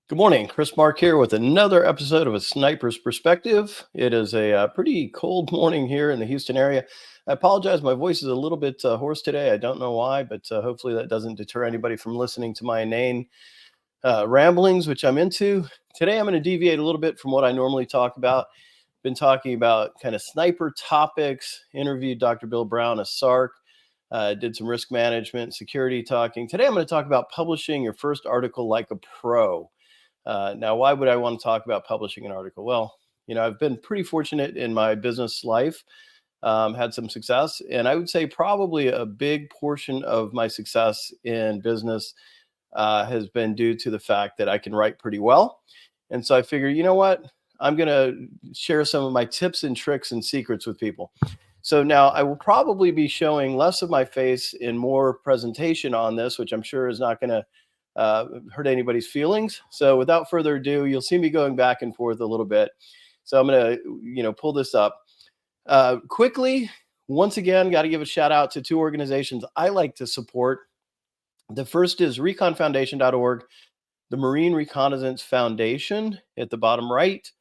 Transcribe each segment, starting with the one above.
Good morning. Chris Mark here with another episode of A Sniper's Perspective. It is a pretty cold morning here in the Houston area. I apologize. My voice is a little bit hoarse today. I don't know why, but hopefully that doesn't deter anybody from listening to my inane ramblings, which I'm into. Today, I'm going to deviate a little bit from what I normally talk about. Been talking about kind of sniper topics, interviewed Dr. Bill Brown, a SARC, did some risk management, security talking. Today, I'm going to talk about publishing your first article like a pro. Now, why would I want to talk about publishing an article? Well, I've been pretty fortunate in my business life, had some success, and I would say probably a big portion of my success in business has been due to the fact that I can write pretty well. And so I figure, you know what? I'm going to share some of my tips and tricks and secrets with people. So now I will probably be showing less of my face in more presentation on this, which I'm sure is not going to hurt anybody's feelings. So without further ado, you'll see me going back and forth a little bit. So I'm going to, pull this up quickly. Once again, got to give a shout out to two organizations I like to support. The first is reconfoundation.org, the Marine Reconnaissance Foundation at the bottom right.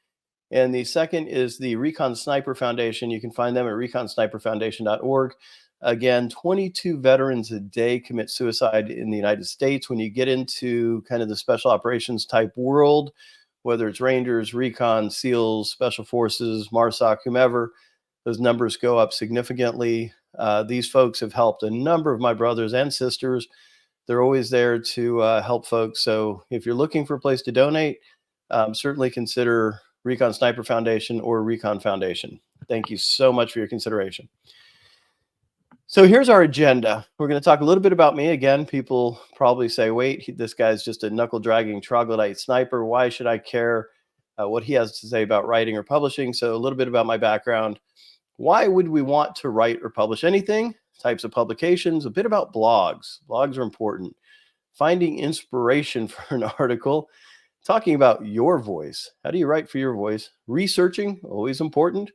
And the second is the Recon Sniper Foundation. You can find them at reconsniperfoundation.org. Again, 22 veterans a day commit suicide in the United States. When you get into kind of the special operations type world, whether it's Rangers, Recon, SEALs, Special Forces, MARSOC, whomever, those numbers go up significantly. These folks have helped a number of my brothers and sisters. They're always there to help folks. So if you're looking for a place to donate, certainly consider Recon Sniper Foundation or Recon Foundation. Thank you so much for your consideration. So here's our agenda. We're going to talk a little bit about me. Again, people probably say, wait, this guy's just a knuckle-dragging troglodyte sniper. Why should I care what he has to say about writing or publishing? So a little bit about my background. Why would we want to write or publish anything? Types of publications, a bit about blogs. Blogs are important. Finding inspiration for an article. Talking about your voice. How do you write for your voice? Researching, always important.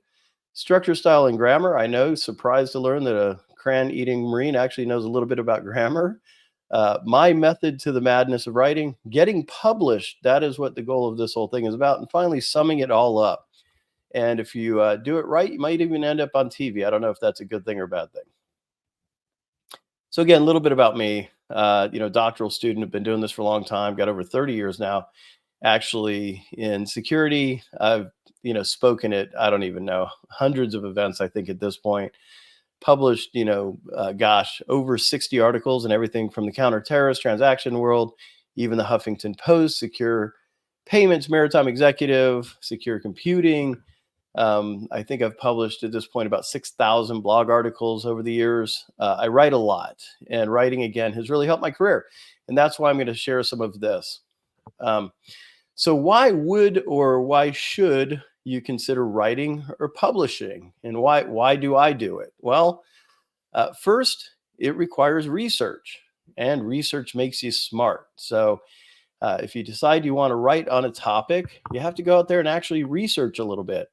Structure, style, and grammar. I know, surprised to learn that a crayon-eating Marine actually knows a little bit about grammar. My method to the madness of writing. Getting published. That is what the goal of this whole thing is about. And finally, summing it all up. And if you do it right, you might even end up on TV. I don't know if that's a good thing or a bad thing. So again, a little bit about me. Doctoral student, have been doing this for a long time. Got over 30 years now. Actually, in security, I've spoken at, I don't even know, hundreds of events, I think at this point, published, over 60 articles and everything from the counter-terrorist transaction world, even the Huffington Post, secure payments, maritime executive, secure computing. I think I've published at this point about 6,000 blog articles over the years. I write a lot, and writing, again, has really helped my career. And that's why I'm going to share some of this. So why would or why should you consider writing or publishing? And why do I do it? Well, first, it requires research, and research makes you smart. So if you decide you want to write on a topic, you have to go out there and actually research a little bit.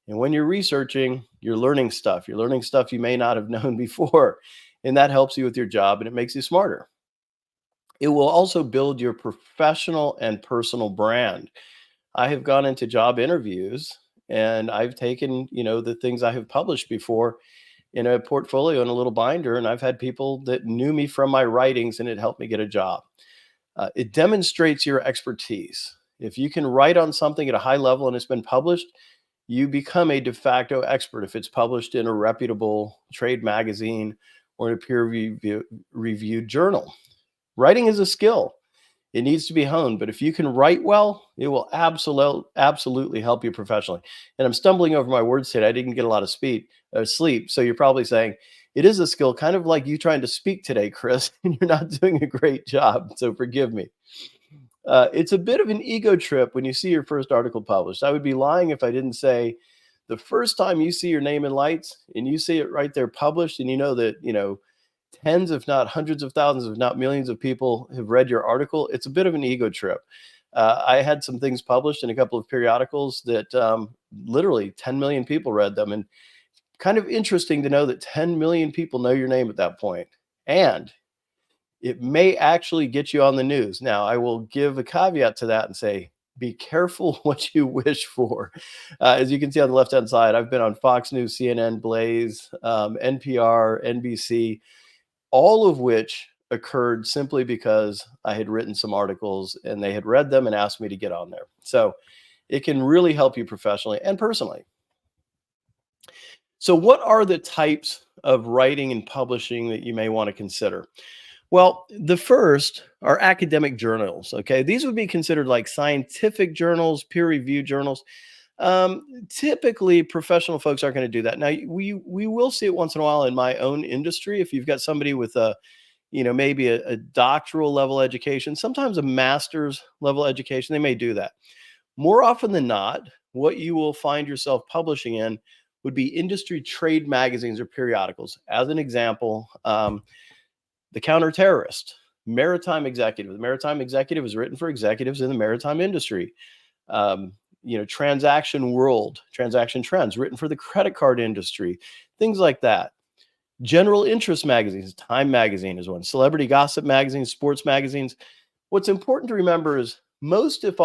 And when you're researching, you're learning stuff. You're learning stuff you may not have known before, and that helps you with your job, and it makes you smarter. It will also build your professional and personal brand. I have gone into job interviews and I've taken, the things I have published before in a portfolio in a little binder, and I've had people that knew me from my writings and it helped me get a job. It demonstrates your expertise. If you can write on something at a high level and it's been published, you become a de facto expert if it's published in a reputable trade magazine or in a peer-reviewed journal. Writing is a skill. It needs to be honed, but if you can write well, it will absolutely help you professionally. And I'm stumbling over my words today. I didn't get a lot of sleep. So you're probably saying, it is a skill, kind of like you trying to speak today, Chris, and you're not doing a great job. So forgive me. It's a bit of an ego trip when you see your first article published. I would be lying if I didn't say the first time you see your name in lights and you see it right there published, and you know that, tens, if not hundreds of thousands, if not millions of people have read your article, it's a bit of an ego trip. I had some things published in a couple of periodicals that literally 10 million people read them. And kind of interesting to know that 10 million people know your name at that point. And it may actually get you on the news. Now, I will give a caveat to that and say, be careful what you wish for. As you can see on the left hand side, I've been on Fox News, CNN, Blaze, NPR, NBC, all of which occurred simply because I had written some articles and they had read them and asked me to get on there. So it can really help you professionally and personally. So, what are the types of writing and publishing that you may want to consider? Well, the first are academic journals. Okay. These would be considered like scientific journals, peer reviewed journals. Typically, professional folks aren't going to do that. Now, we will see it once in a while in my own industry. If you've got somebody with a, maybe a doctoral level education, sometimes a master's level education, they may do that. More often than not, what you will find yourself publishing in would be industry trade magazines or periodicals. As an example, the Counterterrorist, Maritime Executive. The Maritime Executive is written for executives in the maritime industry. Transaction World, Transaction Trends, written for the credit card industry, things like that. General interest magazines, Time Magazine is one. Celebrity gossip magazines, sports magazines. What's important to remember is most, if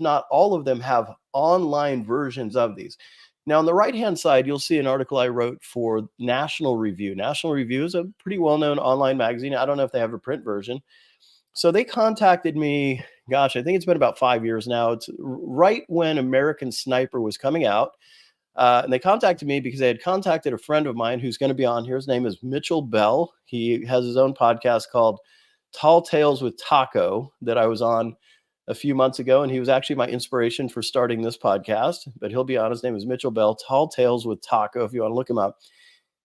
not all of them, have online versions of these. Now, on the right-hand side, you'll see an article I wrote for National Review. National Review is a pretty well-known online magazine. I don't know if they have a print version. So they contacted me, gosh, I think it's been about 5 years now. It's right when American Sniper was coming out. And they contacted me because they had contacted a friend of mine who's going to be on here. His name is Mitchell Bell. He has his own podcast called Tall Tales with Taco that I was on a few months ago. And he was actually my inspiration for starting this podcast. But he'll be on. His name is Mitchell Bell, Tall Tales with Taco, if you want to look him up.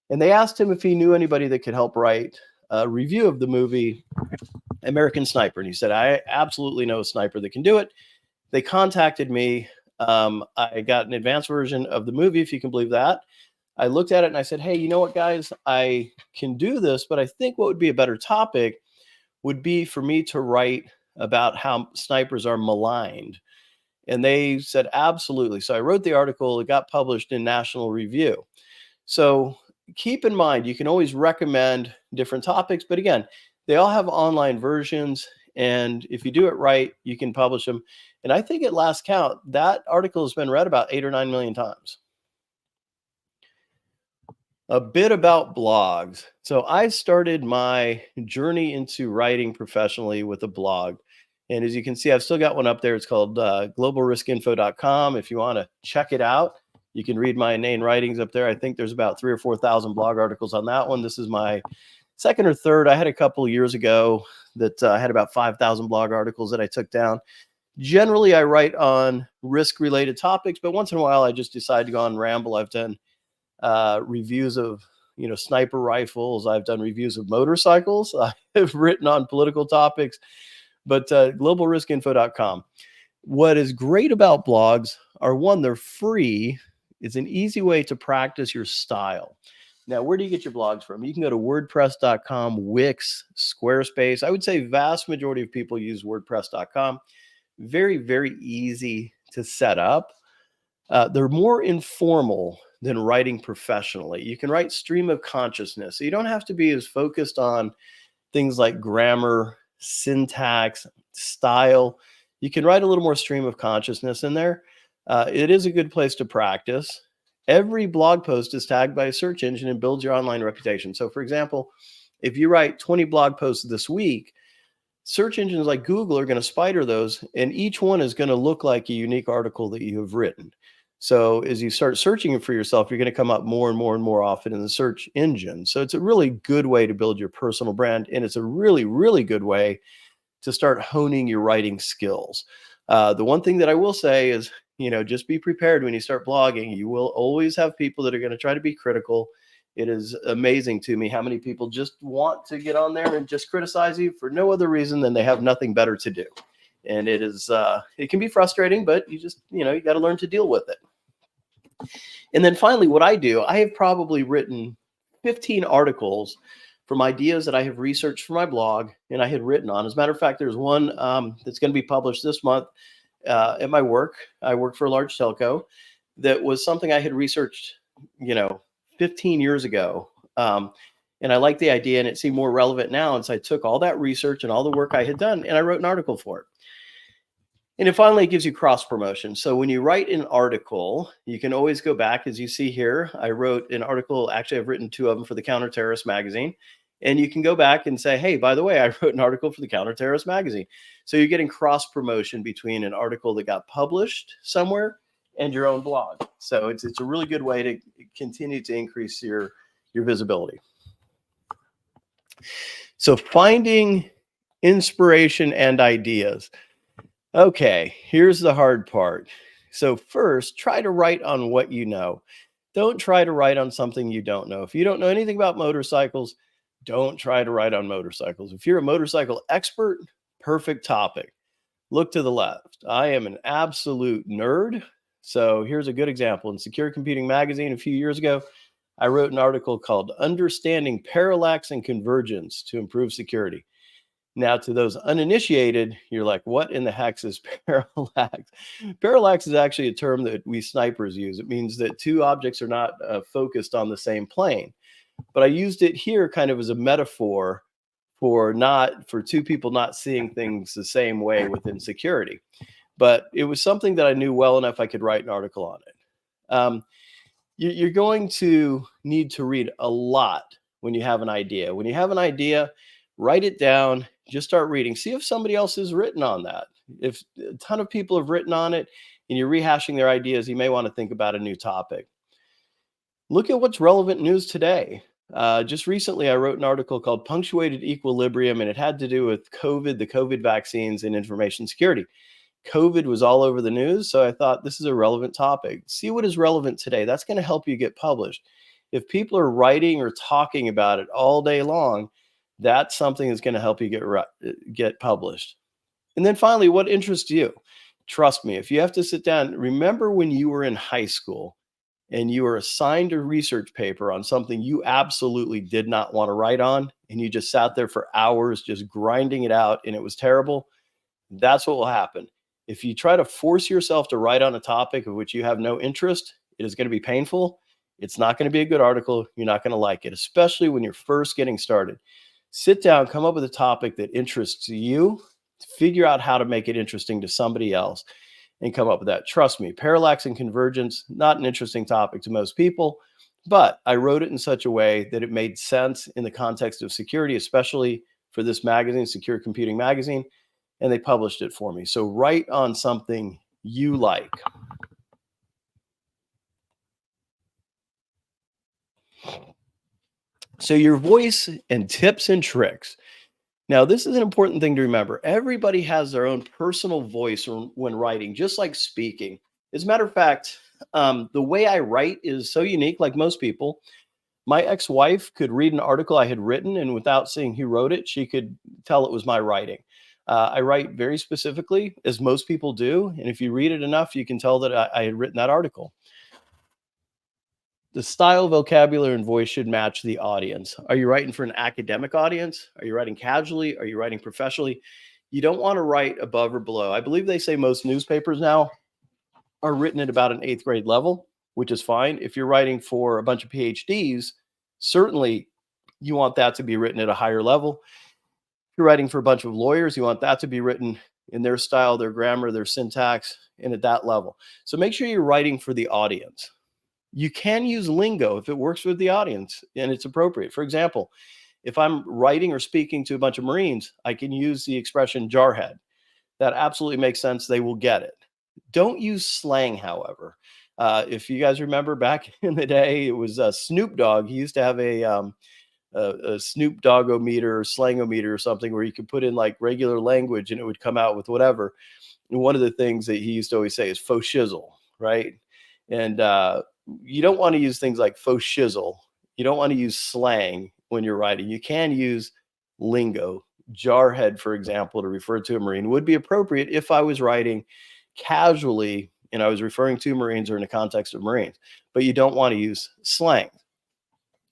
And they asked him if he knew anybody that could help write a review of the movie American Sniper. And he said, I absolutely know a sniper that can do it. They contacted me. I got an advanced version of the movie, if you can believe that. I looked at it and I said, hey, you know what, guys, I can do this, but I think what would be a better topic would be for me to write about how snipers are maligned. And they said, absolutely. So I wrote the article. It got published in National Review. So keep in mind, you can always recommend different topics, but again, they all have online versions. And if you do it right, you can publish them. And I think at last count, that article has been read about 8 or 9 million times. A bit about blogs. So I started my journey into writing professionally with a blog. And as you can see, I've still got one up there. It's called globalriskinfo.com. If you want to check it out, you can read my inane writings up there. I think there's about 3,000 or 4,000 blog articles on that one. This is my second or third. I had a couple of years ago that I had about 5,000 blog articles that I took down. Generally, I write on risk-related topics, but once in a while, I just decide to go on ramble. I've done reviews of, sniper rifles. I've done reviews of motorcycles. I have written on political topics, but globalriskinfo.com. What is great about blogs are, one, they're free. It's an easy way to practice your style. Now, where do you get your blogs from? You can go to wordpress.com, Wix, Squarespace. I would say vast majority of people use wordpress.com. Very, very easy to set up. They're more informal than writing professionally. You can write stream of consciousness. So you don't have to be as focused on things like grammar, syntax, style. You can write a little more stream of consciousness in there. It is a good place to practice. Every blog post is tagged by a search engine and builds your online reputation. So for example, if you write 20 blog posts this week, search engines like Google are going to spider those, and each one is going to look like a unique article that you have written. So as you start searching for yourself, you're going to come up more and more and more often in the search engine. So it's a really good way to build your personal brand, and it's a really, really good way to start honing your writing skills. The one thing that I will say is, just be prepared when you start blogging. You will always have people that are going to try to be critical. It is amazing to me how many people just want to get on there and just criticize you for no other reason than they have nothing better to do. And it can be frustrating, but you just, you got to learn to deal with it. And then finally, what I do, I have probably written 15 articles from ideas that I have researched for my blog and I had written on. As a matter of fact, there's one that's going to be published this month at my work. I work for a large telco. That was something I had researched, 15 years ago. And I liked the idea and it seemed more relevant now. And so I took all that research and all the work I had done and I wrote an article for it. And it finally gives you cross promotion. So when you write an article, you can always go back, as you see here. I wrote an article, actually, I've written two of them for the Counterterrorist magazine. And you can go back and say, hey, by the way, I wrote an article for the Counterterrorist magazine. So you're getting cross promotion between an article that got published somewhere and your own blog. So it's a really good way to continue to increase your visibility. So finding inspiration and ideas. Okay, here's the hard part. So first, try to write on what you know. Don't try to write on something you don't know. If you don't know anything about motorcycles, don't try to write on motorcycles. If you're a motorcycle expert, perfect topic. Look to the left. I am an absolute nerd. So here's a good example. In Secure Computing Magazine a few years ago, I wrote an article called Understanding Parallax and Convergence to Improve Security. Now, to those uninitiated, you're like, what in the heck is parallax? Parallax is actually a term that we snipers use. It means that two objects are not focused on the same plane. But I used it here kind of as a metaphor for two people not seeing things the same way within security. But it was something that I knew well enough I could write an article on it. You're going to need to read a lot when you have an idea. When you have an idea, write it down, just start reading. See if somebody else has written on that. If a ton of people have written on it and you're rehashing their ideas, you may want to think about a new topic. Look at what's relevant news today. Just recently, I wrote an article called Punctuated Equilibrium, and it had to do with COVID, the COVID vaccines, and information security. COVID was all over the news, so I thought this is a relevant topic. See what is relevant today. That's going to help you get published. If people are writing or talking about it all day long, that's something that's going to help you get published. And then finally, what interests you? Trust me, if you have to sit down, remember when you were in high school and you were assigned a research paper on something you absolutely did not want to write on, and you just sat there for hours just grinding it out and it was terrible. That's what will happen. If you try to force yourself to write on a topic of which you have no interest, it is going to be painful. It's not going to be a good article. You're not going to like it, especially when you're first getting started. Sit down, come up with a topic that interests you, figure out how to make it interesting to somebody else, and come up with that. Trust me, parallax and convergence, not an interesting topic to most people, but I wrote it in such a way that it made sense in the context of security, especially for this magazine, Secure Computing Magazine, and they published it for me. So write on something you like. So your voice and tips and tricks. Now, this is an important thing to remember. Everybody has their own personal voice when writing, just like speaking. As a matter of fact, the way I write is so unique, like most people. My ex-wife could read an article I had written, and without seeing who wrote it, she could tell it was my writing. I write very specifically, as most people do, and if you read it enough, you can tell that I had written that article. The style, vocabulary, and voice should match the audience. Are you writing for an academic audience? Are you writing casually? Are you writing professionally? You don't want to write above or below. I believe they say most newspapers now are written at about an eighth grade level, which is fine. If you're writing for a bunch of PhDs, certainly you want that to be written at a higher level. If you're writing for a bunch of lawyers, you want that to be written in their style, their grammar, their syntax, and at that level. So make sure you're writing for the audience. You can use lingo if it works with the audience and it's appropriate. For example, if I'm writing or speaking to a bunch of Marines, I can use the expression jarhead. That absolutely makes sense. They will get it. Don't use slang, however. If you guys remember back in the day, it was Snoop Dogg. He used to have a Snoop Doggometer or slangometer or something where you could put in like regular language and it would come out with whatever. And one of the things that he used to always say is faux shizzle, right? And you don't want to use things like faux shizzle. You don't want to use slang when you're writing. You can use lingo. Jarhead, for example, to refer to a Marine would be appropriate if I was writing casually and I was referring to Marines or in the context of Marines, but you don't want to use slang.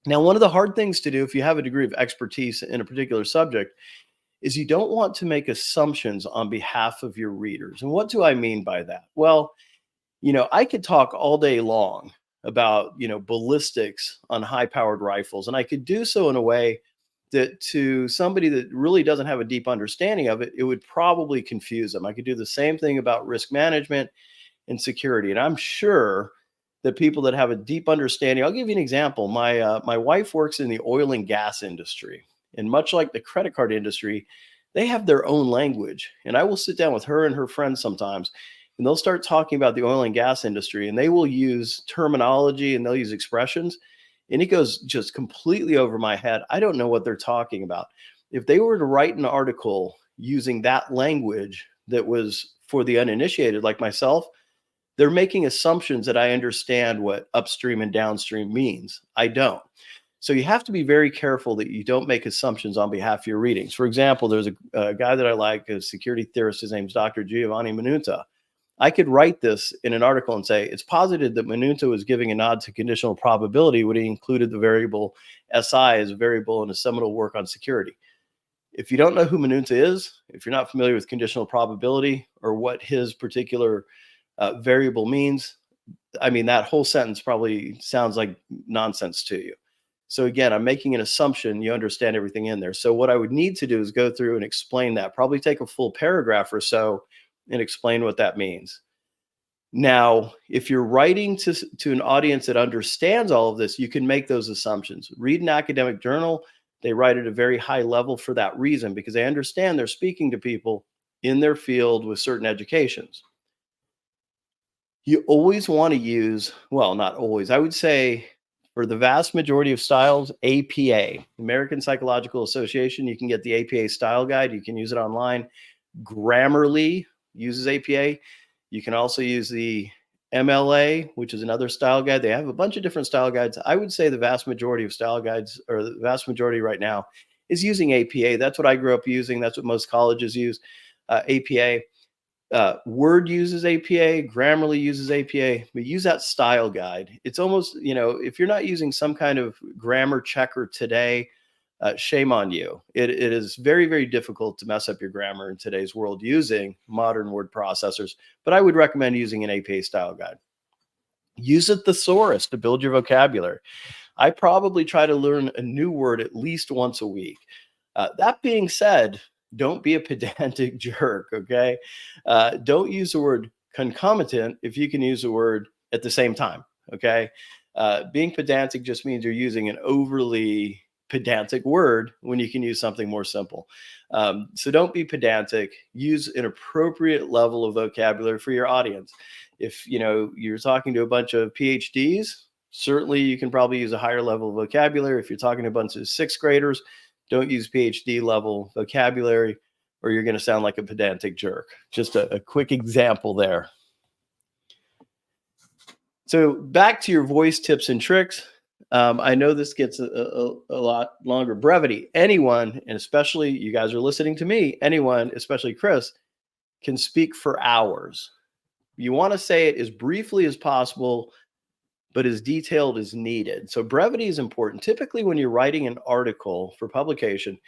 Now, one of the hard things to do if you have a degree of expertise in a particular subject is you don't want to make assumptions on behalf of your readers. And what do I mean by that? Well, I could talk all day long about, ballistics on high powered rifles. And I could do so in a way that to somebody that really doesn't have a deep understanding of it, it would probably confuse them. I could do the same thing about risk management and security. And I'm sure that people that have a deep understanding, I'll give you an example. My wife works in the oil and gas industry, and much like the credit card industry, they have their own language. And I will sit down with her and her friends sometimes, and they'll start talking about the oil and gas industry, and they will use terminology and they'll use expressions, and it goes just completely over my head. I don't know what they're talking about. If they were to write an article using that language that was for the uninitiated like myself, they're making assumptions that I understand what upstream and downstream means. I don't. So you have to be very careful that you don't make assumptions on behalf of your readings. For example, there's a guy that I like, a security theorist. His name's Dr. Giovanni Minuta. I could write this in an article and say it's posited that Minuta was giving a nod to conditional probability when he included the variable SI as a variable in a seminal work on security. If you don't know who Minuta is, if you're not familiar with conditional probability or what his particular variable means, I mean, that whole sentence probably sounds like nonsense to you. So again, I'm making an assumption you understand everything in there. So what I would need to do is go through and explain that, probably take a full paragraph or so and explain what that means. Now, if you're writing to an audience that understands all of this, you can make those assumptions. Read an academic journal. They write at a very high level for that reason, because they understand they're speaking to people in their field with certain educations. You always want to use, well, not always, I would say for the vast majority of styles, APA, American Psychological Association. You can get the APA style guide. You can use it online. Grammarly uses APA. You can also use the MLA, which is another style guide. They have a bunch of different style guides. I would say the vast majority of style guides, or the vast majority right now, is using APA. That's what I grew up using. That's what most colleges use, APA. Word uses APA, Grammarly uses APA, but use that style guide. It's almost, if you're not using some kind of grammar checker today, shame on you. It is very, very difficult to mess up your grammar in today's world using modern word processors, but I would recommend using an APA style guide. Use a thesaurus to build your vocabulary. I probably try to learn a new word at least once a week. That being said, don't be a pedantic jerk, okay? Don't use the word concomitant if you can use the word at the same time, okay? Being pedantic just means you're using an overly pedantic word when you can use something more simple. So don't be pedantic. Use an appropriate level of vocabulary for your audience. If you're talking to a bunch of PhDs, certainly you can probably use a higher level of vocabulary. If you're talking to a bunch of sixth graders, don't use PhD level vocabulary, or you're going to sound like a pedantic jerk. Just a quick example there. So back to your voice tips and tricks. I know this gets a lot longer. Brevity. Anyone, and especially you guys are listening to me, anyone, especially Chris, can speak for hours. You want to say it as briefly as possible, but as detailed as needed. So brevity is important. Typically, when you're writing an article for publication,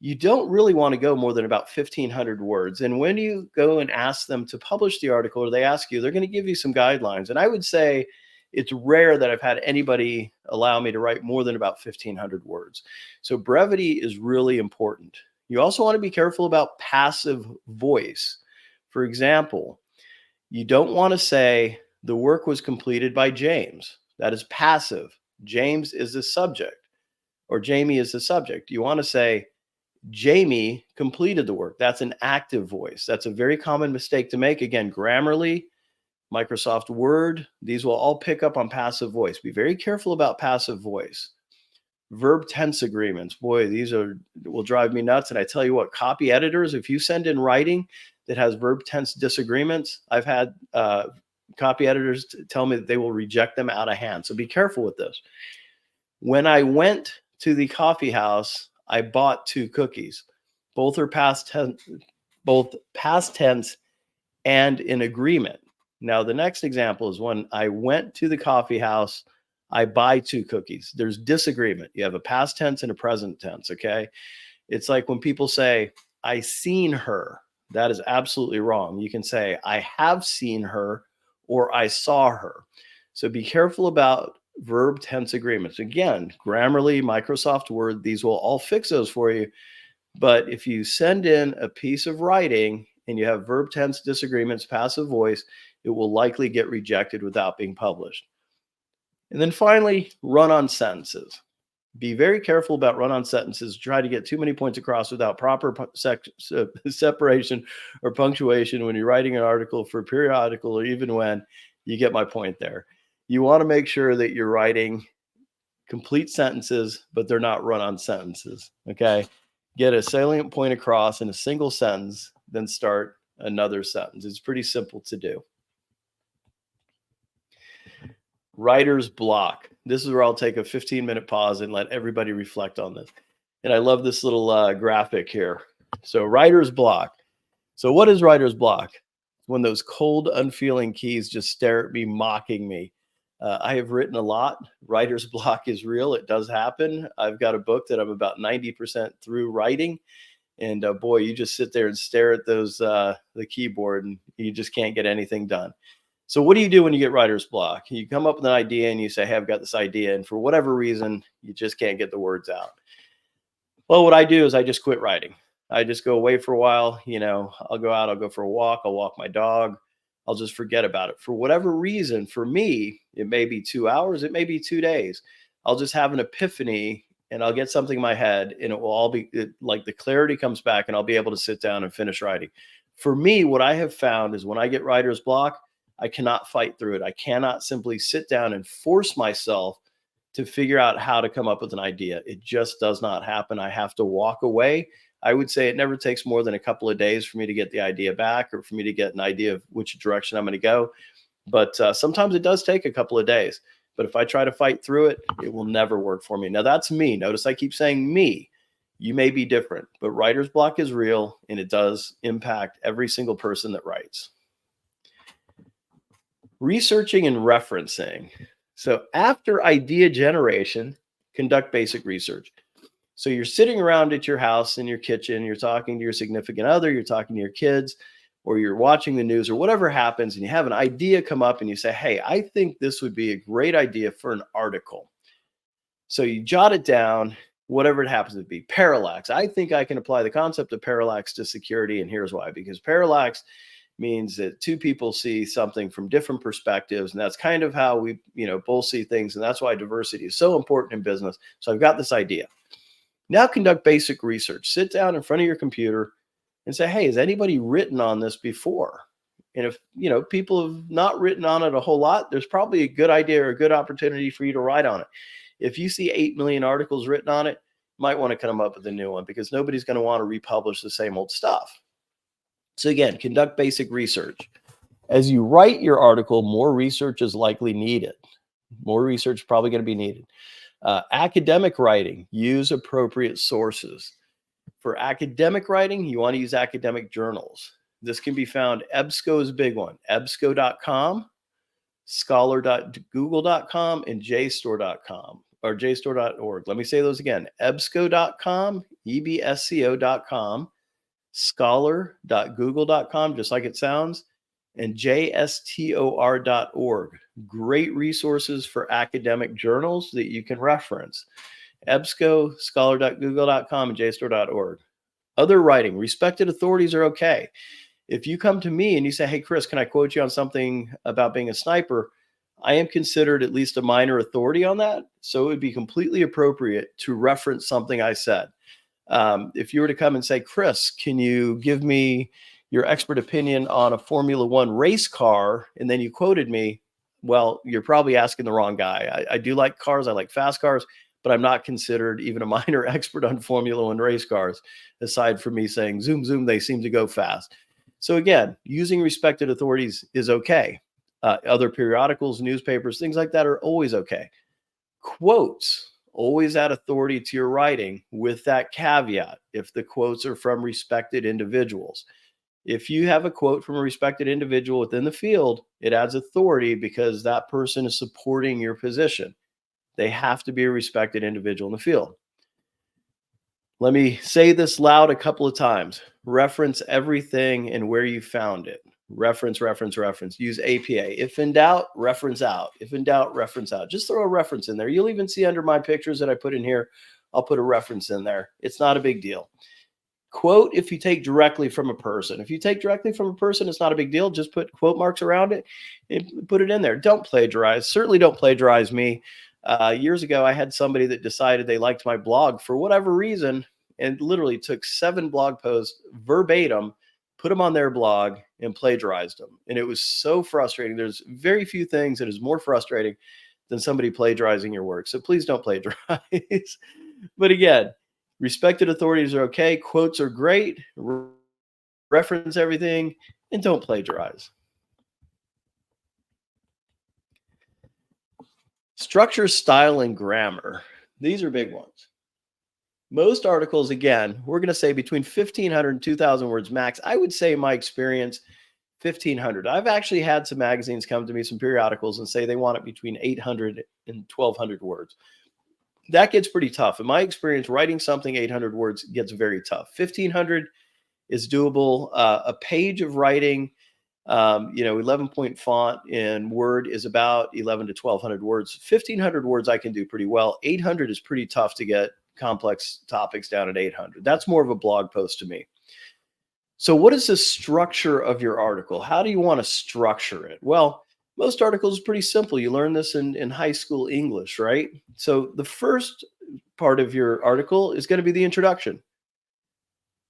you don't really want to go more than about 1,500 words. And when you go and ask them to publish the article, or they ask you, they're going to give you some guidelines. And I would say it's rare that I've had anybody allow me to write more than about 1,500 words. So brevity is really important. You also want to be careful about passive voice. For example, you don't want to say the work was completed by James. That is passive. James is the subject, or Jamie is the subject. You want to say Jamie completed the work. That's an active voice. That's a very common mistake to make. Again, Grammarly, Microsoft Word, these will all pick up on passive voice. Be very careful about passive voice. Verb tense agreements. Boy, these will drive me nuts. And I tell you what, copy editors, if you send in writing that has verb tense disagreements, I've had copy editors tell me that they will reject them out of hand. So be careful with this. When I went to the coffee house, I bought 2 cookies. Both are past tense and in agreement. Now, the next example is when I went to the coffee house, I buy 2 cookies. There's disagreement. You have a past tense and a present tense, okay? It's like when people say, I seen her. That is absolutely wrong. You can say, I have seen her, or I saw her. So be careful about verb tense agreements. Again, Grammarly, Microsoft Word, these will all fix those for you. But if you send in a piece of writing and you have verb tense disagreements, passive voice, it will likely get rejected without being published. And then finally, run on sentences. Be very careful about run on sentences. Try to get too many points across without proper separation or punctuation when you're writing an article for a periodical, or even when you get my point there. You want to make sure that you're writing complete sentences, but they're not run on sentences. Okay. Get a salient point across in a single sentence, then start another sentence. It's pretty simple to do. Writer's block. This is where I'll take a 15-minute pause and let everybody reflect on this. And I love this little graphic here. So, writer's block. So, what is writer's block? When those cold, unfeeling keys just stare at me, mocking me. I have written a lot. Writer's block is real. It does happen. I've got a book that I'm about 90% through writing. And boy, you just sit there and stare at the keyboard, and you just can't get anything done. So what do you do when you get writer's block? You come up with an idea and you say, hey, I've got this idea. And for whatever reason, you just can't get the words out. Well, what I do is I just quit writing. I just go away for a while. I'll go out, I'll go for a walk, I'll walk my dog. I'll just forget about it. For whatever reason, for me, it may be 2 hours, it may be 2 days. I'll just have an epiphany and I'll get something in my head, and it will all be like the clarity comes back and I'll be able to sit down and finish writing. For me, what I have found is when I get writer's block, I cannot fight through it. I cannot simply sit down and force myself to figure out how to come up with an idea. It just does not happen. I have to walk away. I would say it never takes more than a couple of days for me to get the idea back, or for me to get an idea of which direction I'm going to go. But sometimes it does take a couple of days. But if I try to fight through it, it will never work for me. Now, that's me. Notice I keep saying me. You may be different, but writer's block is real, and it does impact every single person that writes. Researching and referencing. So after idea generation, conduct basic research. So you're sitting around at your house in your kitchen, you're talking to your significant other, you're talking to your kids, or you're watching the news or whatever happens, and you have an idea come up and you say, hey, I think this would be a great idea for an article. So you jot it down, whatever it happens to be. Parallax. I think I can apply the concept of parallax to security, and here's why. Because parallax means that two people see something from different perspectives, and that's kind of how we both see things, and that's why diversity is so important in business. So I've got this idea. Now conduct basic research. Sit down in front of your computer and say, hey, has anybody written on this before? And if people have not written on it a whole lot, there's probably a good idea or a good opportunity for you to write on it. If you see 8 million articles written on it, you might want to come up with a new one, because nobody's going to want to republish the same old stuff. So again, conduct basic research. As you write your article, more research is likely needed. More research is probably going to be needed. Academic writing, use appropriate sources. For academic writing, you want to use academic journals. This can be found, EBSCO is a big one, ebsco.com, scholar.google.com, and JSTOR.com or JSTOR.org. Let me say those again, ebsco.com, ebsco.com, scholar.google.com, just like it sounds, and jstor.org. Great resources for academic journals that you can reference. EBSCO, scholar.google.com, and jstor.org. Other writing, respected authorities are okay. If you come to me and you say, hey, Chris, can I quote you on something about being a sniper? I am considered at least a minor authority on that. So it would be completely appropriate to reference something I said. If you were to come and say, Chris, can you give me your expert opinion on a Formula One race car? And then you quoted me. Well, you're probably asking the wrong guy. I do like cars. I like fast cars, but I'm not considered even a minor expert on Formula One race cars, aside from me saying, zoom, zoom, they seem to go fast. So again, using respected authorities is okay. Other periodicals, newspapers, things like that are always okay. Quotes. Always add authority to your writing, with that caveat, if the quotes are from respected individuals. If you have a quote from a respected individual within the field, it adds authority because that person is supporting your position. They have to be a respected individual in the field. Let me say this loud a couple of times. Reference everything and where you found it. reference, reference, reference. Use APA. If in doubt, reference out. If in doubt, reference out. Just throw a reference in there. You'll even see under my pictures that I put in here, I'll put a reference in there. It's not a big deal. Quote if you take directly from a person. If you take directly from a person, it's not a big deal. Just put quote marks around it and put it in there. Don't plagiarize. Certainly don't plagiarize me. Years ago, I had somebody that decided they liked my blog for whatever reason and literally took 7 blog posts verbatim, put them on their blog, and plagiarized them. And it was so frustrating. There's very few things that is more frustrating than somebody plagiarizing your work. So please don't plagiarize. But again, respected authorities are okay. Quotes are great. Reference everything and don't plagiarize. Structure, style, and grammar. These are big ones. Most articles, again, we're going to say between 1,500 and 2,000 words max. I would say in my experience, 1,500. I've actually had some magazines come to me, some periodicals, and say they want it between 800 and 1,200 words. That gets pretty tough. In my experience, writing something 800 words gets very tough. 1,500 is doable. A page of writing, 11-point font in Word is about 11 to 1,200 words. 1,500 words I can do pretty well. 800 is pretty tough to get complex topics down at 800. That's more of a blog post to me. So what is the structure of your article? How do you want to structure it? Well, most articles are pretty simple. You learn this in high school English, right? So the first part of your article is going to be the introduction.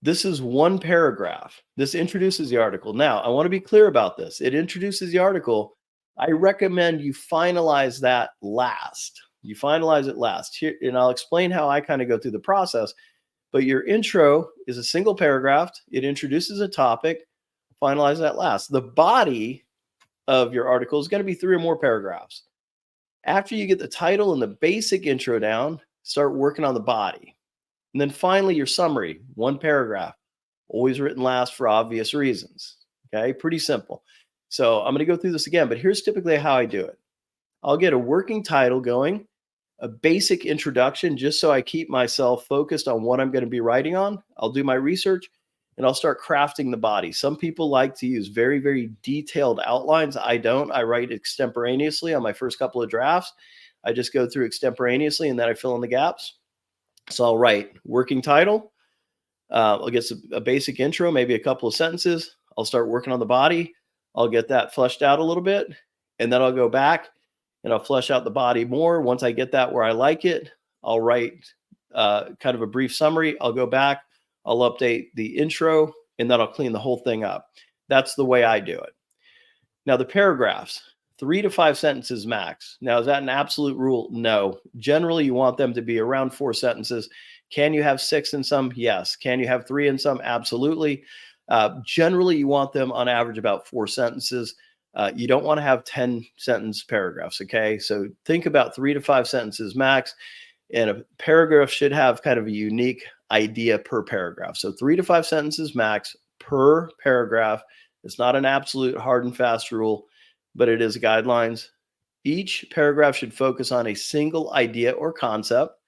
This is one paragraph. This introduces the article. Now, I want to be clear about this. It introduces the article. I recommend you finalize that last. You finalize it last. Here, and I'll explain how I kind of go through the process. But your intro is a single paragraph. It introduces a topic. Finalize that last. The body of your article is going to be 3 or more paragraphs. After you get the title and the basic intro down, start working on the body. And then finally, your summary, 1 paragraph, always written last for obvious reasons. Okay, pretty simple. So I'm going to go through this again, but here's typically how I do it. I'll get a working title going, a basic introduction, just so I keep myself focused on what I'm going to be writing on. I'll do my research and I'll start crafting the body. Some people like to use very, very detailed outlines. I don't. I write extemporaneously on my first couple of drafts. I just go through extemporaneously and then I fill in the gaps. So I'll write working title. I'll get a basic intro, maybe a couple of sentences. I'll start working on the body. I'll get that fleshed out a little bit. And then I'll go back and I'll flesh out the body more. Once I get that where I like it, I'll write kind of a brief summary. I'll go back. I'll update the intro, and then I'll clean the whole thing up. That's the way I do it. Now, the paragraphs, 3 to 5 sentences max. Now, is that an absolute rule? No. Generally, you want them to be around 4 sentences. Can you have 6 in some? Yes. Can you have 3 in some? Absolutely. Generally, you want them on average about 4 sentences. You don't want to have 10-sentence paragraphs, okay? So think about 3 to 5 sentences max, and a paragraph should have kind of a unique idea per paragraph. So 3 to 5 sentences max per paragraph. It's not an absolute hard and fast rule, but it is guidelines. Each paragraph should focus on a single idea or concept.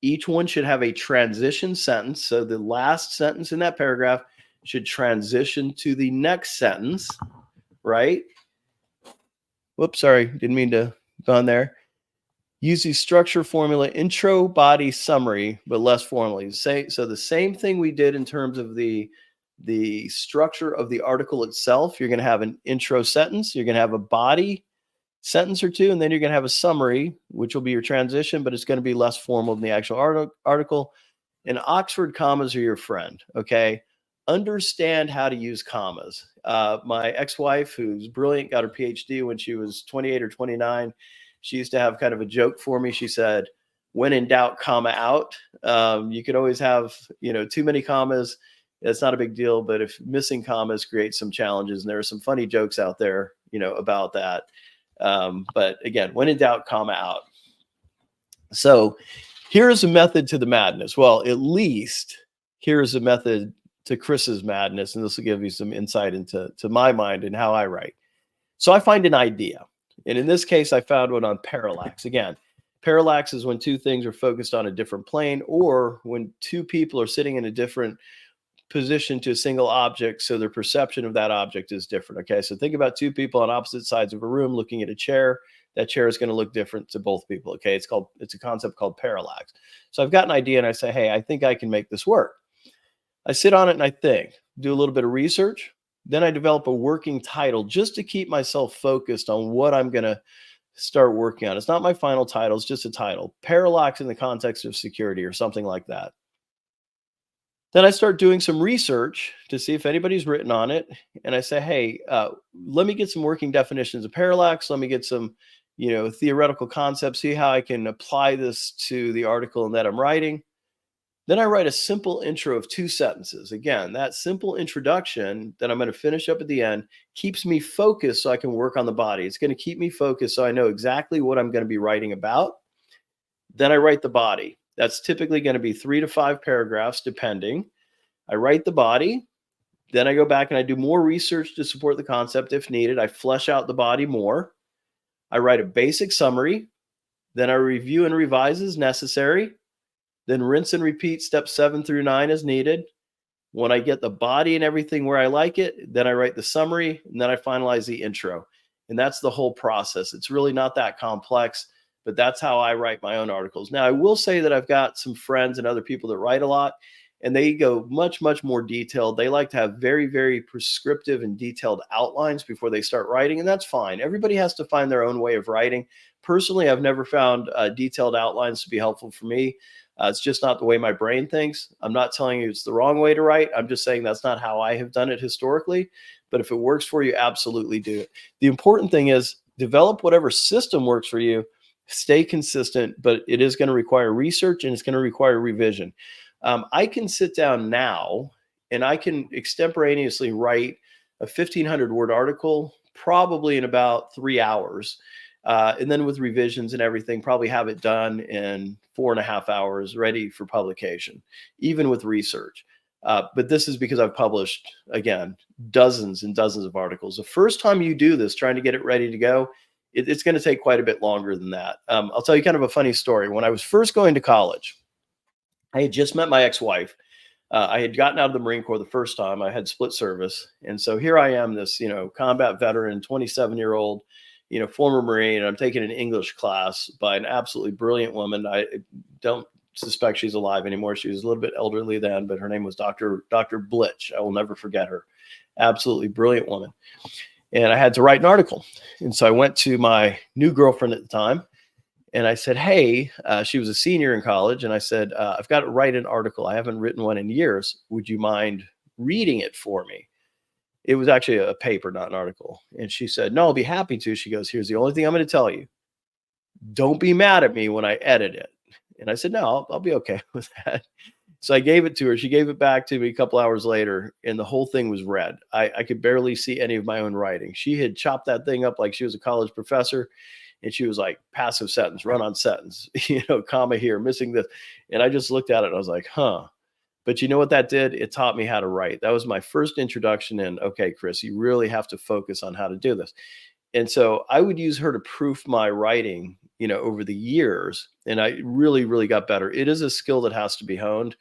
Each one should have a transition sentence. So the last sentence in that paragraph should transition to the next sentence, right? Whoops, sorry, didn't mean to go on there. Use the structure formula, intro, body, summary, but less formally. So the same thing we did in terms of the structure of the article itself. You're going to have an intro sentence. You're going to have a body sentence or two, and then you're going to have a summary, which will be your transition, but it's going to be less formal than the actual article. And Oxford commas are your friend, okay? Understand how to use commas. My ex-wife, who's brilliant, got her PhD when she was 28 or 29. She used to have kind of a joke for me. She said, when in doubt, comma out. You could always have, too many commas. It's not a big deal, but if missing commas creates some challenges, and there are some funny jokes out there, about that. But again, when in doubt, comma out. So here's a method to the madness. Well, at least here's a method to Chris's madness, and this will give you some insight into my mind and how I write. So I find an idea. And in this case, I found one on parallax. Again, parallax is when 2 things are focused on a different plane, or when 2 people are sitting in a different positioned to a single object, so their perception of that object is different. Okay, so think about two people on opposite sides of a room looking at a chair. That chair is going to look different to both people. Okay, it's a concept called parallax. So I've got an idea and I say, hey, I think I can make this work. I sit on it and I think, do a little bit of research. Then I develop a working title just to keep myself focused on what I'm going to start working on. It's not my final title, it's just a title. Parallax in the context of security or something like that. Then I start doing some research to see if anybody's written on it. And I say, hey, let me get some working definitions of parallax. Let me get some, theoretical concepts, see how I can apply this to the article that I'm writing. Then I write a simple intro of 2 sentences. Again, that simple introduction that I'm going to finish up at the end keeps me focused so I can work on the body. It's going to keep me focused so I know exactly what I'm going to be writing about. Then I write the body. That's typically going to be 3 to 5 paragraphs, depending. I write the body. Then I go back and I do more research to support the concept if needed. I flesh out the body more. I write a basic summary. Then I review and revise as necessary. Then rinse and repeat steps 7 through 9 as needed. When I get the body and everything where I like it, then I write the summary and then I finalize the intro. And that's the whole process. It's really not that complex, but that's how I write my own articles. Now, I will say that I've got some friends and other people that write a lot, and they go much, much more detailed. They like to have very, very prescriptive and detailed outlines before they start writing, and that's fine. Everybody has to find their own way of writing. Personally, I've never found detailed outlines to be helpful for me. It's just not the way my brain thinks. I'm not telling you it's the wrong way to write. I'm just saying that's not how I have done it historically. But if it works for you, absolutely do it. The important thing is develop whatever system works for you. Stay consistent, but it is going to require research and it's going to require revision. I can sit down now and I can extemporaneously write a 1,500 word article probably in about 3 hours. And then with revisions and everything, probably have it done in 4.5 hours, ready for publication, even with research. But this is because I've published, again, dozens and dozens of articles. The first time you do this, trying to get it ready to go, it's going to take quite a bit longer than that. I'll tell you kind of a funny story. When I was first going to college, I had just met my ex-wife. I had gotten out of the Marine Corps the first time. I had split service. And so here I am, this, combat veteran, 27-year-old, former Marine, and I'm taking an English class by an absolutely brilliant woman. I don't suspect she's alive anymore. She was a little bit elderly then, but her name was Dr. Blitch. I will never forget her. Absolutely brilliant woman. And I had to write an article. And so I went to my new girlfriend at the time and I said, hey, she was a senior in college. And I said, I've got to write an article. I haven't written one in years. Would you mind reading it for me? It was actually a paper, not an article. And she said, no, I'll be happy to. She goes, here's the only thing I'm going to tell you. Don't be mad at me when I edit it. And I said, no, I'll be okay with that. So I gave it to her. She gave it back to me a couple hours later, and the whole thing was red. I could barely see any of my own writing. She had chopped that thing up like she was a college professor, and she was like, passive sentence, run on sentence, comma here, missing this. And I just looked at it and I was like, huh. But you know what that did? It taught me how to write. That was my first introduction in, okay, Chris, you really have to focus on how to do this. And so I would use her to proof my writing, over the years. And I really, really got better. It is a skill that has to be honed.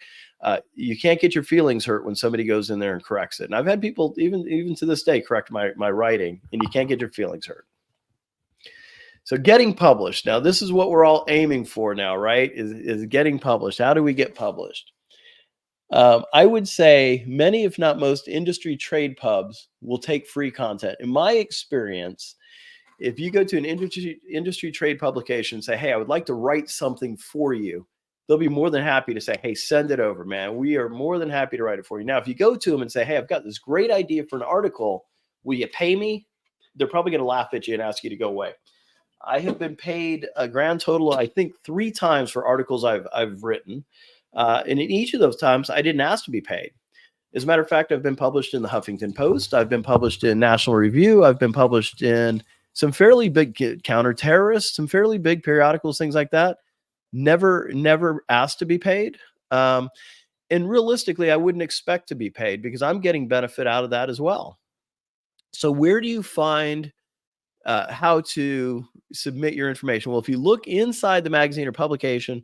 You can't get your feelings hurt when somebody goes in there and corrects it. And I've had people even to this day correct my writing, and you can't get your feelings hurt. So getting published. Now, this is what we're all aiming for now, right? Is getting published. How do we get published? I would say many, if not most, industry trade pubs will take free content. In my experience, if you go to an industry trade publication and say, hey, I would like to write something for you, they'll be more than happy to say, hey, send it over, man. We are more than happy to write it for you. Now, if you go to them and say, hey, I've got this great idea for an article, will you pay me? They're probably going to laugh at you and ask you to go away. I have been paid a grand total, I think, 3 times for articles I've written. And in each of those times, I didn't ask to be paid. As a matter of fact, I've been published in the Huffington Post. I've been published in National Review. I've been published in some fairly big counter-terrorists, some fairly big periodicals, things like that. Never asked to be paid. And realistically, I wouldn't expect to be paid because I'm getting benefit out of that as well. So where do you find how to submit your information? Well, if you look inside the magazine or publication,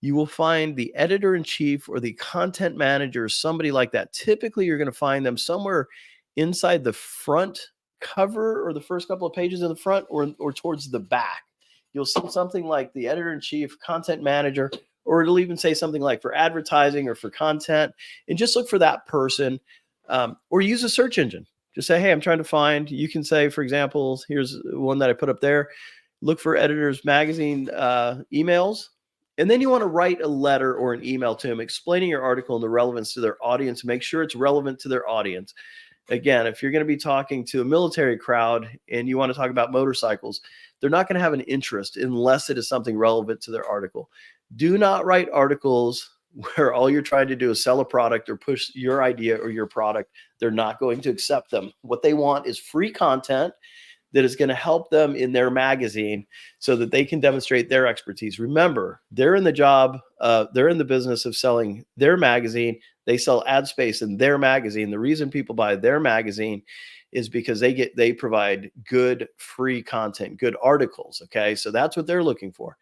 you will find the editor in chief or the content manager, somebody like that. Typically, you're going to find them somewhere inside the front cover or the first couple of pages in the front or towards the back. You'll see something like the editor in chief, content manager, or it'll even say something like for advertising or for content. And just look for that person, or use a search engine. Just say, hey, I'm trying to find, you can say, for example, here's one that I put up there. Look for editors magazine emails. And then you want to write a letter or an email to them explaining your article and the relevance to their audience. Make sure it's relevant to their audience. Again, if you're going to be talking to a military crowd and you want to talk about motorcycles, they're not going to have an interest unless it is something relevant to their article. Do not write articles where all you're trying to do is sell a product or push your idea or your product. They're not going to accept them. What they want is free content that is going to help them in their magazine so that they can demonstrate their expertise. Remember, they're in the business of selling their magazine. They sell ad space in their magazine. The reason people buy their magazine is because they provide good free content, good articles. Okay, so that's what they're looking for.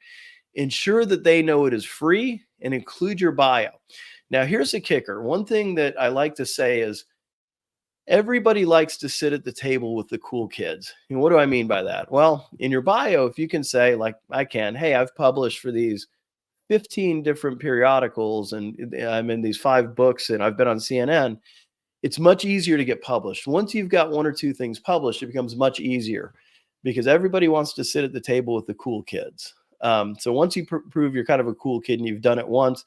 Ensure that they know it is free and include your bio. Now, here's the kicker. One thing that I like to say is everybody likes to sit at the table with the cool kids. And what do I mean by that? Well, in your bio, if you can say, like I can, hey, I've published for these 15 different periodicals and I'm in these 5 books and I've been on CNN, it's much easier to get published. Once you've got 1 or 2 things published, it becomes much easier because everybody wants to sit at the table with the cool kids. So once you prove you're kind of a cool kid and you've done it once,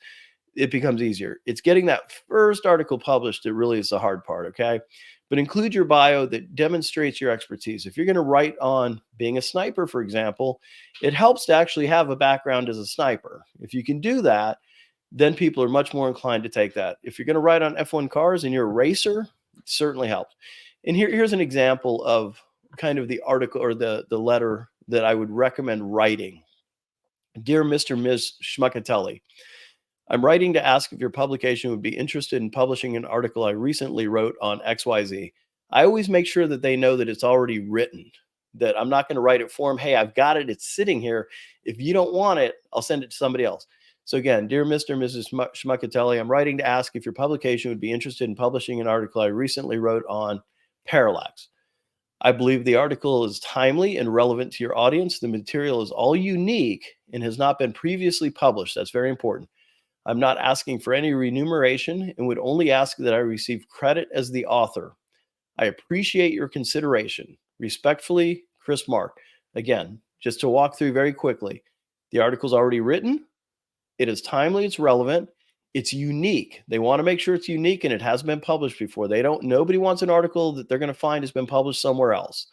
it becomes easier. It's getting that first article published that really is the hard part, okay? But include your bio that demonstrates your expertise. If you're going to write on being a sniper, for example, it helps to actually have a background as a sniper. If you can do that, then people are much more inclined to take that. If you're going to write on F1 cars and you're a racer, it certainly helps. And here's an example of kind of the article or the letter that I would recommend writing. Dear Mr. Ms. Schmuckatelli, I'm writing to ask if your publication would be interested in publishing an article I recently wrote on XYZ. I always make sure that they know that it's already written, that I'm not going to write it for them. Hey, I've got it. It's sitting here. If you don't want it, I'll send it to somebody else. So again, dear Mr. and Mrs. Schmuckatelli, I'm writing to ask if your publication would be interested in publishing an article I recently wrote on parallax. I believe the article is timely and relevant to your audience. The material is all unique and has not been previously published. That's very important. I'm not asking for any remuneration and would only ask that I receive credit as the author. I appreciate your consideration. Respectfully, Chris Mark. Again, just to walk through very quickly, the article's already written. It is timely, it's relevant, it's unique. They want to make sure it's unique and it hasn't been published before. Nobody wants an article that they're going to find has been published somewhere else.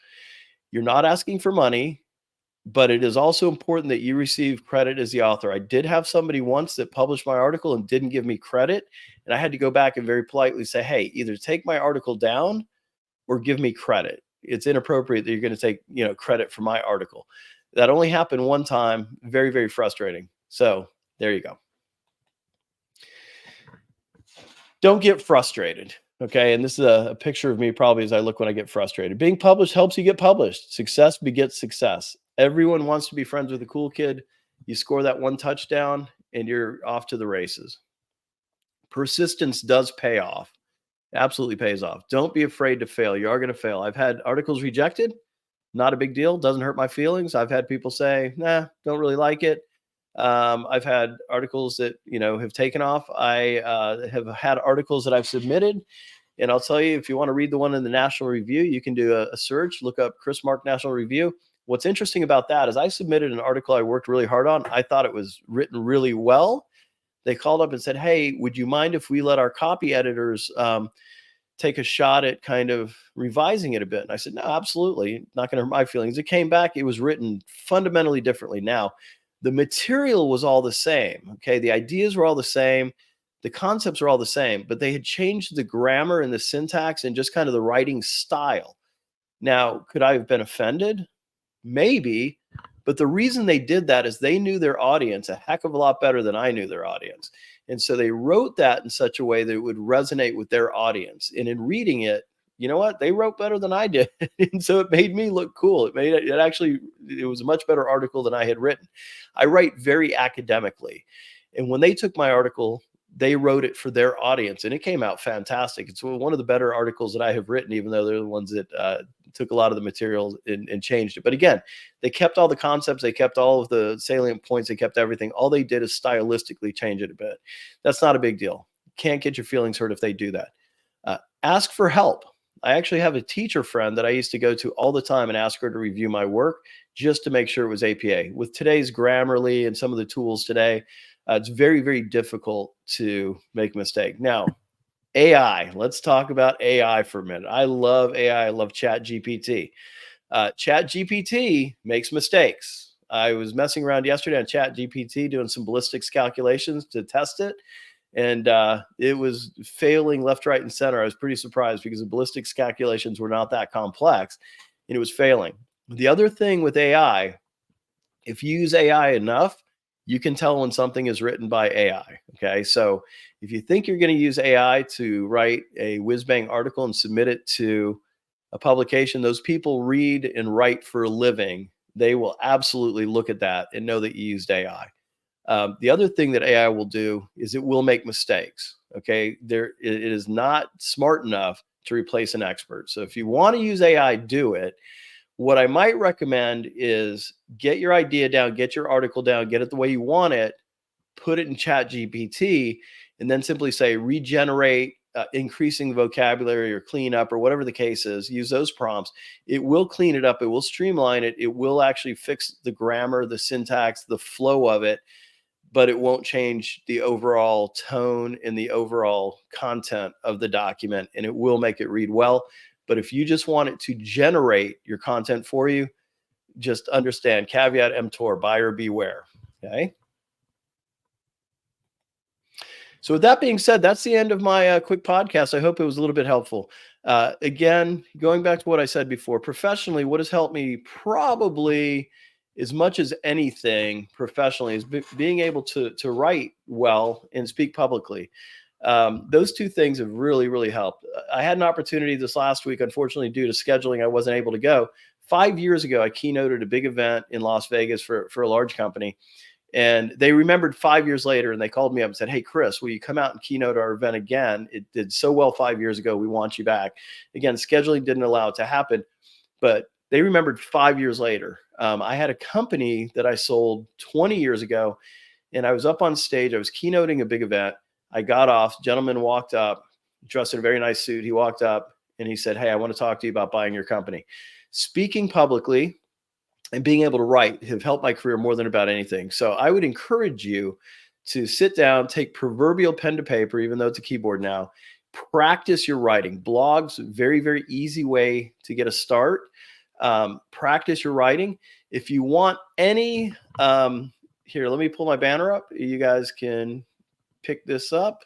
You're not asking for money, but it is also important that you receive credit as the author. I did have somebody once that published my article and didn't give me credit, and I had to go back and very politely say, hey, either take my article down or give me credit. It's inappropriate that you're going to take, credit for my article. That only happened one time. Very, very frustrating. So there you go. Don't get frustrated. Okay. And this is a picture of me probably as I look when I get frustrated. Being published helps you get published. Success begets success. Everyone wants to be friends with a cool kid. You score that 1 touchdown and you're off to the races. Persistence does pay off. It absolutely pays off. Don't be afraid to fail. You are going to fail. I've had articles rejected. Not a big deal. Doesn't hurt my feelings. I've had people say, nah, don't really like it. I've had articles that, have taken off. I have had articles that I've submitted. And I'll tell you, if you want to read the one in the National Review, you can do a search, look up Chris Mark National Review. What's interesting about that is I submitted an article I worked really hard on. I thought it was written really well. They called up and said, hey, would you mind if we let our copy editors take a shot at kind of revising it a bit? And I said, no, absolutely. Not going to hurt my feelings. It came back. It was written fundamentally differently. Now, the material was all the same. Okay. The ideas were all the same. The concepts are all the same, but they had changed the grammar and the syntax and just kind of the writing style. Now, could I have been offended? Maybe. But the reason they did that is they knew their audience a heck of a lot better than I knew their audience. And so they wrote that in such a way that it would resonate with their audience. And in reading it, you know what? They wrote better than I did. And so it made me look cool. It was a much better article than I had written. I write very academically. And when they took my article, they wrote it for their audience, and it came out fantastic. It's one of the better articles that I have written, even though they're the ones that took a lot of the material and changed it. But again, they kept all the concepts, they kept all of the salient points, they kept everything. All they did is stylistically change it a bit. That's not a big deal. Can't get your feelings hurt if they do that. Ask for help. I actually have a teacher friend that I used to go to all the time and ask her to review my work just to make sure it was APA. With today's Grammarly and some of the tools today, it's very, very difficult to make a mistake. Now, AI. Let's talk about AI for a minute. I love AI. I love Chat GPT. Chat GPT makes mistakes. I was messing around yesterday on Chat GPT doing some ballistics calculations to test it, and it was failing left, right, and center. I was pretty surprised because the ballistics calculations were not that complex, and it was failing. The other thing with AI, if you use AI enough, you can tell when something is written by AI. Okay. So if you think you're going to use AI to write a whiz bang article and submit it to a publication, those people read and write for a living. They will absolutely look at that and know that you used AI. The other thing that AI will do is it will make mistakes. Okay. It is not smart enough to replace an expert. So if you want to use AI, do it. What I might recommend is get your idea down, get your article down, get it the way you want it, put it in Chat GPT, and then simply say regenerate, increasing the vocabulary or clean up or whatever the case is. Use those prompts. It will clean it up. It will streamline it. It will actually fix the grammar, the syntax, the flow of it, but it won't change the overall tone and the overall content of the document, and it will make it read well. But if you just want it to generate your content for you, just understand, caveat emptor, buyer beware. Okay. So with that being said, that's the end of my quick podcast. I hope it was a little bit helpful. Again, going back to what I said before, professionally, what has helped me probably as much as anything professionally is being able to write well and speak publicly. Those two things have really, really helped. I had an opportunity this last week, unfortunately, due to scheduling, I wasn't able to go. 5 years ago, I keynoted a big event in Las Vegas for a large company. And they remembered 5 years later, and they called me up and said, "Hey, Chris, will you come out and keynote our event again? It did so well 5 years ago. We want you back." Again, scheduling didn't allow it to happen, but they remembered 5 years later. I had a company that I sold 20 years ago, and I was up on stage. I was keynoting a big event. I got off. Gentleman walked up, dressed in a very nice suit. He walked up and he said, "Hey, I want to talk to you about buying your company." Speaking publicly and being able to write have helped my career more than about anything. So I would encourage you to sit down, take proverbial pen to paper, even though it's a keyboard now, practice your writing. Blogs, very, very easy way to get a start. Practice your writing. If you want any, here, let me pull my banner up. You guys can pick this up.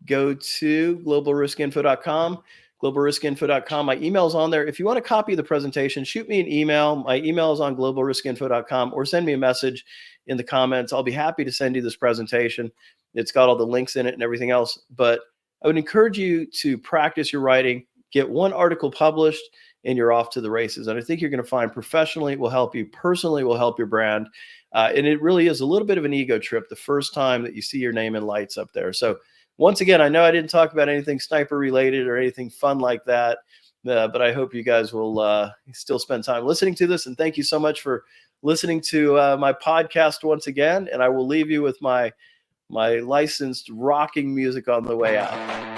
Go to globalriskinfo.com. globalriskinfo.com. My email's on there. If you want a copy of the presentation, shoot me an email. My email is on globalriskinfo.com, or send me a message in the comments. I'll be happy to send you this presentation. It's got all the links in it and everything else. But I would encourage you to practice your writing, get one article published, and you're off to the races. And I think you're going to find professionally it will help you, personally it will help your brand. And it really is a little bit of an ego trip the first time that you see your name in lights up there. So once again, I know I didn't talk about anything sniper related or anything fun like that, but I hope you guys will still spend time listening to this. And thank you so much for listening to my podcast once again. And I will leave you with my licensed rocking music on the way out.